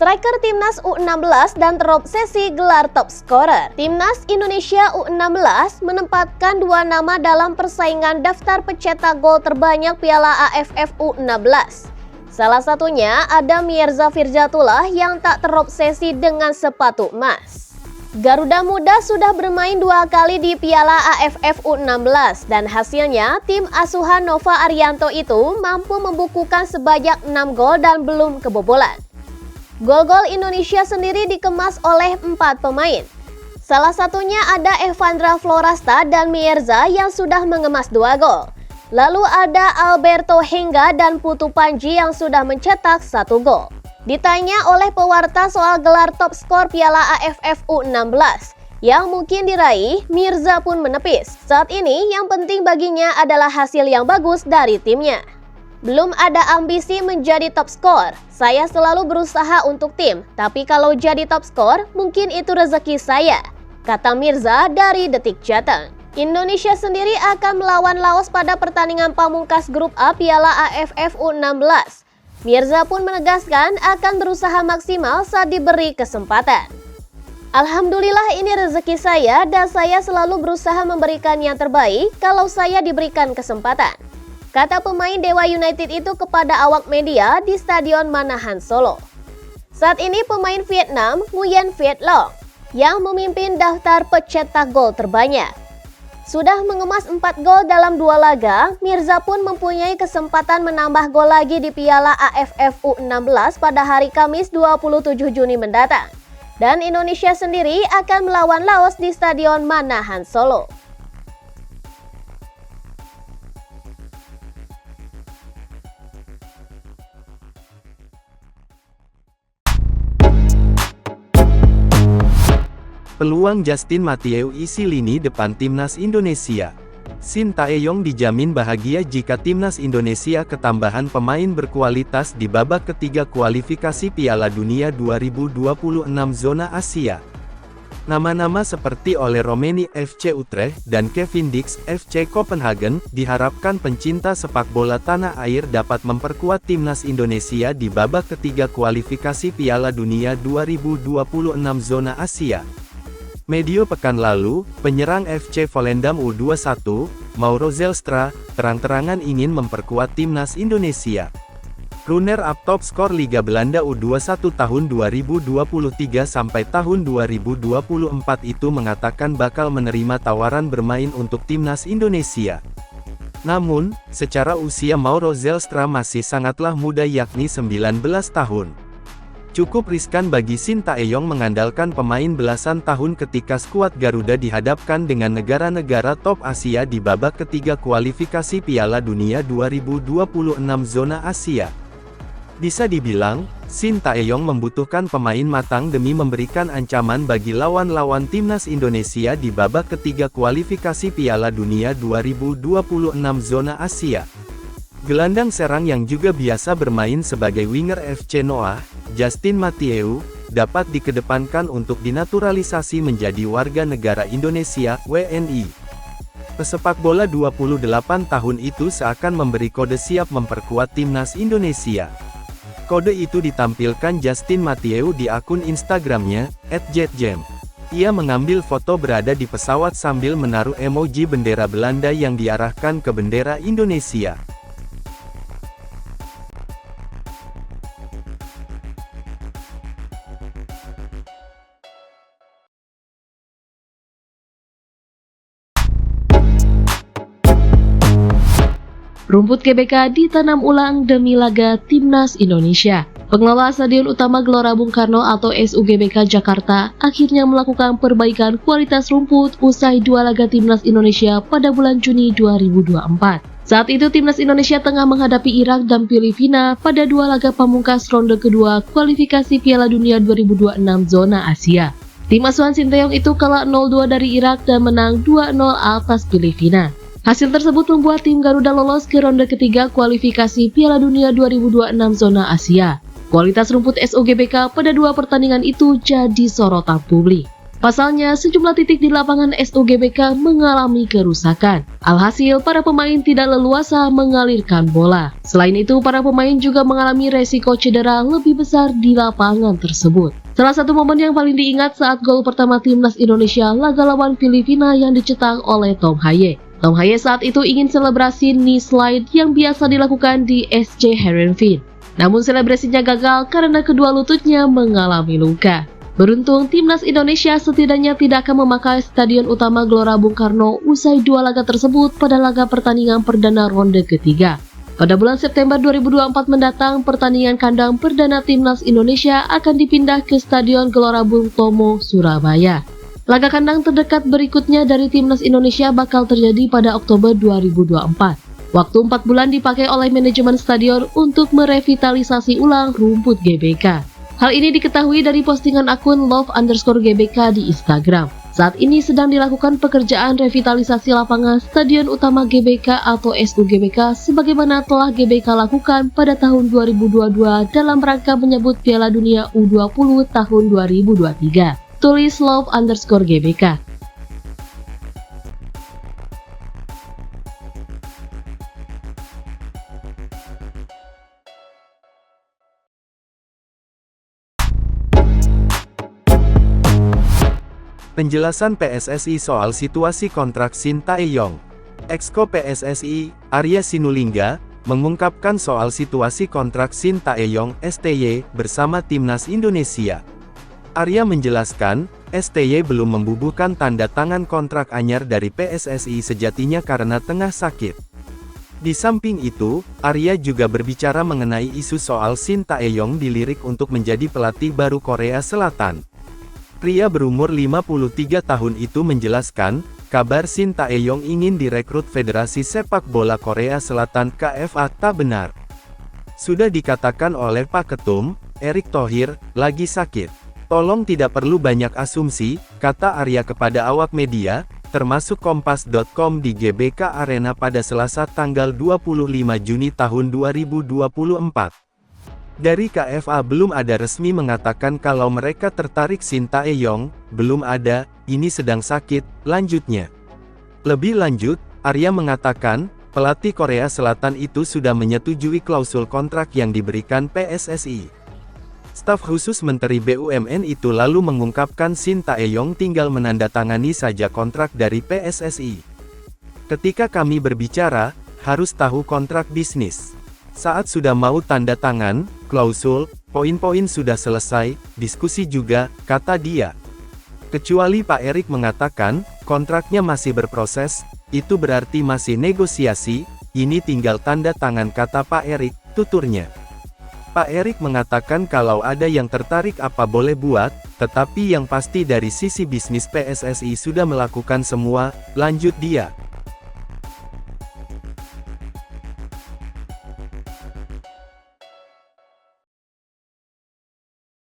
Striker Timnas U16 dan terobsesi gelar top scorer. Timnas Indonesia U16 menempatkan 2 nama dalam persaingan daftar pencetak gol terbanyak Piala AFF U16. Salah satunya ada Mirza Firzatullah yang tak terobsesi dengan sepatu emas. Garuda Muda sudah bermain 2 kali di Piala AFF U16 dan hasilnya tim asuhan Nova Arianto itu mampu membukukan sebanyak 6 gol dan belum kebobolan. Gol-gol Indonesia sendiri dikemas oleh 4 pemain. Salah satunya ada Evandra Florasta dan Mirza yang sudah mengemas 2 gol. Lalu ada Alberto Hengga dan Putu Panji yang sudah mencetak 1 gol. Ditanya oleh pewarta soal gelar top skor Piala AFF U16 yang mungkin diraih, Mirza pun menepis. Saat ini yang penting baginya adalah hasil yang bagus dari timnya. Belum ada ambisi menjadi top skor. Saya selalu berusaha untuk tim, tapi kalau jadi top skor mungkin itu rezeki saya, kata Mirza dari Detik Jateng. Indonesia sendiri akan melawan Laos pada pertandingan pamungkas grup A Piala AFF U16. Mirza pun menegaskan akan berusaha maksimal saat diberi kesempatan. Alhamdulillah ini rezeki saya dan saya selalu berusaha memberikan yang terbaik kalau saya diberikan kesempatan, kata pemain Dewa United itu kepada awak media di Stadion Manahan Solo. Saat ini pemain Vietnam Nguyen Viet Long yang memimpin daftar pencetak gol terbanyak. Sudah mengemas 4 gol dalam 2 laga, Mirza pun mempunyai kesempatan menambah gol lagi di Piala AFF U16 pada hari Kamis 27 Juni mendatang. Dan Indonesia sendiri akan melawan Laos di Stadion Manahan Solo. Peluang Justin Mathieu isi lini depan Timnas Indonesia. Shin Tae-yong dijamin bahagia jika Timnas Indonesia ketambahan pemain berkualitas di babak ketiga kualifikasi Piala Dunia 2026 zona Asia. Nama-nama seperti Ole Romeni FC Utrecht dan Kevin Dix FC Copenhagen diharapkan pencinta sepak bola tanah air dapat memperkuat Timnas Indonesia di babak ketiga kualifikasi Piala Dunia 2026 zona Asia. Medio pekan lalu, penyerang FC Volendam U21, Mauro Zelstra, terang-terangan ingin memperkuat Timnas Indonesia. Runner-up top skor Liga Belanda U21 tahun 2023 sampai tahun 2024 itu mengatakan bakal menerima tawaran bermain untuk Timnas Indonesia. Namun, secara usia Mauro Zelstra masih sangatlah muda yakni 19 tahun. Cukup riskan bagi Shin Tae-yong mengandalkan pemain belasan tahun ketika skuad Garuda dihadapkan dengan negara-negara top Asia di babak ketiga kualifikasi Piala Dunia 2026 zona Asia. Bisa dibilang, Shin Tae-yong membutuhkan pemain matang demi memberikan ancaman bagi lawan-lawan Timnas Indonesia di babak ketiga kualifikasi Piala Dunia 2026 zona Asia. Gelandang serang yang juga biasa bermain sebagai winger FC Noah, Justin Mathieu, dapat dikedepankan untuk dinaturalisasi menjadi warga negara Indonesia, WNI. Pesepak bola 28 tahun itu seakan memberi kode siap memperkuat Timnas Indonesia. Kode itu ditampilkan Justin Mathieu di akun Instagramnya, @jetjam. Ia mengambil foto berada di pesawat sambil menaruh emoji bendera Belanda yang diarahkan ke bendera Indonesia. Rumput GBK ditanam ulang demi laga Timnas Indonesia. Pengelola Stadion Utama Gelora Bung Karno atau SUGBK Jakarta akhirnya melakukan perbaikan kualitas rumput usai 2 laga Timnas Indonesia pada bulan Juni 2024. Saat itu Timnas Indonesia tengah menghadapi Irak dan Filipina pada 2 laga pamungkas ronde kedua kualifikasi Piala Dunia 2026 zona Asia. Tim asuhan Shin Tae-yong itu kalah 0-2 dari Irak dan menang 2-0 atas Filipina. Hasil tersebut membuat tim Garuda lolos ke ronde ketiga kualifikasi Piala Dunia 2026 zona Asia. Kualitas rumput SUGBK pada 2 pertandingan itu jadi sorotan publik. Pasalnya, sejumlah titik di lapangan SUGBK mengalami kerusakan. Alhasil, para pemain tidak leluasa mengalirkan bola. Selain itu, para pemain juga mengalami resiko cedera lebih besar di lapangan tersebut. Salah satu momen yang paling diingat saat gol pertama timnas Indonesia laga lawan Filipina yang dicetak oleh Tom Haye. Tom Haye saat itu ingin selebrasi knee slide yang biasa dilakukan di SC Heerenveen. Namun selebrasinya gagal karena kedua lututnya mengalami luka. Beruntung, timnas Indonesia setidaknya tidak akan memakai Stadion Utama Gelora Bung Karno usai dua laga tersebut pada laga pertandingan perdana ronde ketiga. Pada bulan September 2024 mendatang, pertandingan kandang perdana timnas Indonesia akan dipindah ke Stadion Gelora Bung Tomo, Surabaya. Laga kandang terdekat berikutnya dari timnas Indonesia bakal terjadi pada Oktober 2024. Waktu 4 bulan dipakai oleh manajemen stadion untuk merevitalisasi ulang rumput GBK. Hal ini diketahui dari postingan akun love_gbk di Instagram. Saat ini sedang dilakukan pekerjaan revitalisasi lapangan Stadion Utama GBK atau SUGBK sebagaimana telah GBK lakukan pada tahun 2022 dalam rangka menyambut Piala Dunia U20 tahun 2023. Tulis love_gbk. Penjelasan PSSI soal situasi kontrak Shin Tae-yong. Exco PSSI, Arya Sinulinga, mengungkapkan soal situasi kontrak Shin Tae-yong (STY) bersama Timnas Indonesia. Arya menjelaskan, STY belum membubuhkan tanda tangan kontrak anyar dari PSSI sejatinya karena tengah sakit. Di samping itu, Arya juga berbicara mengenai isu soal Shin Tae-yong dilirik untuk menjadi pelatih baru Korea Selatan. Pria berumur 53 tahun itu menjelaskan, kabar Shin Tae-yong ingin direkrut Federasi Sepak Bola Korea Selatan KFA tak benar. Sudah dikatakan oleh Pak Ketum, Erick Thohir, lagi sakit. Tolong tidak perlu banyak asumsi, kata Arya kepada awak media, termasuk Kompas.com di GBK Arena pada Selasa tanggal 25 Juni tahun 2024. Dari KFA belum ada resmi mengatakan kalau mereka tertarik Shin Tae-yong, belum ada, ini sedang sakit, lanjutnya. Lebih lanjut, Arya mengatakan, pelatih Korea Selatan itu sudah menyetujui klausul kontrak yang diberikan PSSI. Staf khusus Menteri BUMN itu lalu mengungkapkan Shin Tae-yong tinggal menandatangani saja kontrak dari PSSI. Ketika kami berbicara, harus tahu kontrak bisnis. Saat sudah mau tanda tangan, klausul, poin-poin sudah selesai, diskusi juga, kata dia. Kecuali Pak Erick mengatakan, kontraknya masih berproses, itu berarti masih negosiasi, ini tinggal tanda tangan kata Pak Erick, tuturnya. Pak Erick mengatakan kalau ada yang tertarik apa boleh buat, tetapi yang pasti dari sisi bisnis PSSI sudah melakukan semua, lanjut dia.